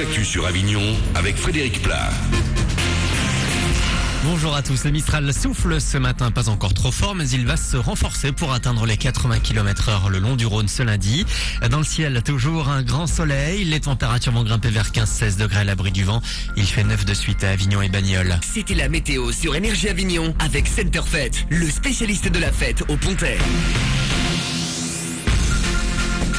l'actu sur Avignon avec Frédéric Plat. Bonjour à tous, le Mistral souffle ce matin, pas encore trop fort, mais il va se renforcer pour atteindre les 80 km/h le long du Rhône ce lundi. Dans le ciel, toujours un grand soleil, les températures vont grimper vers 15-16 degrés à l'abri du vent. Il fait 9 de suite à Avignon et Bagnoles. C'était la météo sur Énergie Avignon avec Center Fête, le spécialiste de la fête au Pontet.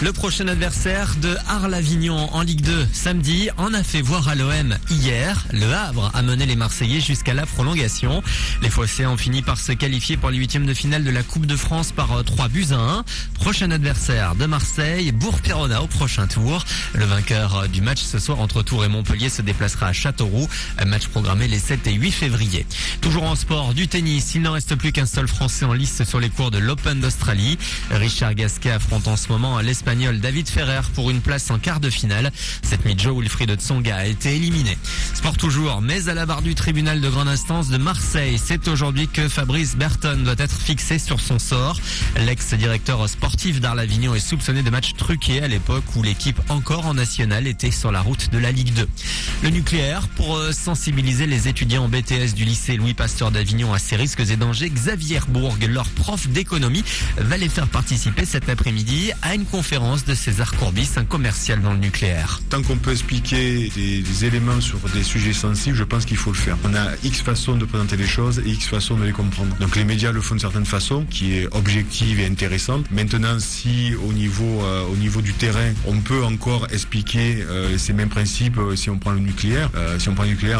Le prochain adversaire de Arles-Avignon en Ligue 2 samedi en a fait voir à l'OM hier. Le Havre a mené les Marseillais jusqu'à la prolongation. Les Phocéens ont fini par se qualifier pour les huitièmes de finale de la Coupe de France par 3-1. Prochain adversaire de Marseille, Bourg-Péronat au prochain tour. Le vainqueur du match ce soir entre Tours et Montpellier se déplacera à Châteauroux. Un match programmé les 7 et 8 février. Toujours en sport, du tennis, il n'en reste plus qu'un seul Français en lice sur les cours de l'Open d'Australie. Richard Gasquet affronte en ce moment l'Espagnol David Ferrer pour une place en quart de finale. Cette nuit, Joe Wilfried Tsonga a été éliminé. Sport toujours, mais à la barre du tribunal de grande instance de Marseille, c'est aujourd'hui que Fabrice Berton doit être fixé sur son sort. L'ex-directeur sportif d'Arles-Avignon est soupçonné de matchs truqués à l'époque où l'équipe encore en national était sur la route de la Ligue 2. Le nucléaire, pour sensibiliser les étudiants en BTS du lycée Louis Pasteur d'Avignon à ces risques et dangers, Xavier Bourg, leur prof d'économie, va les faire participer cet après-midi à une conférence de César Courbis, un commercial dans le nucléaire. Tant qu'on peut expliquer des éléments sur des sujets sensibles, je pense qu'il faut le faire. On a X façons de présenter les choses et X façons de les comprendre. Donc les médias le font de certaines façons, qui est objective et intéressante. Maintenant, si au niveau du terrain, on peut encore expliquer ces mêmes principes, si on prend le nucléaire,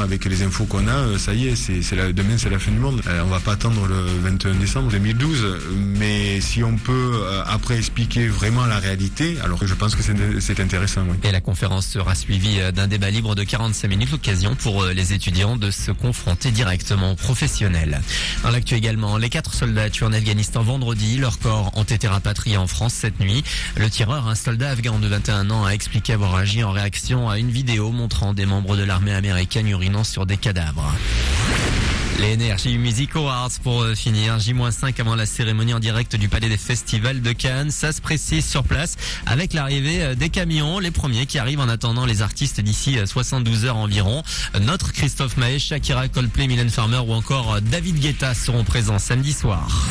avec les infos qu'on a, ça y est, demain c'est la fin du monde. On va pas attendre le 21 décembre 2012, mais si on peut après expliquer vraiment la réalité, alors je pense que c'est intéressant. Oui. Et la conférence sera suivie d'un débat libre de 45 minutes, l'occasion pour les étudiants de se confronter directement aux professionnels. Dans l'actu également, les 4 soldats tués en Afghanistan vendredi, leurs corps ont été rapatriés en France cette nuit. Le tireur, un soldat afghan de 21 ans, a expliqué avoir agi en réaction à une vidéo montrant des membres de l'armée américaine urinant sur des cadavres. Les Energy Music Awards pour finir, J-5 avant la cérémonie en direct du Palais des Festivals de Cannes. Ça se précise sur place avec l'arrivée des camions, les premiers qui arrivent en attendant les artistes d'ici 72 heures environ. Notre Christophe Maé, Shakira, Coldplay, Mylène Farmer ou encore David Guetta seront présents samedi soir.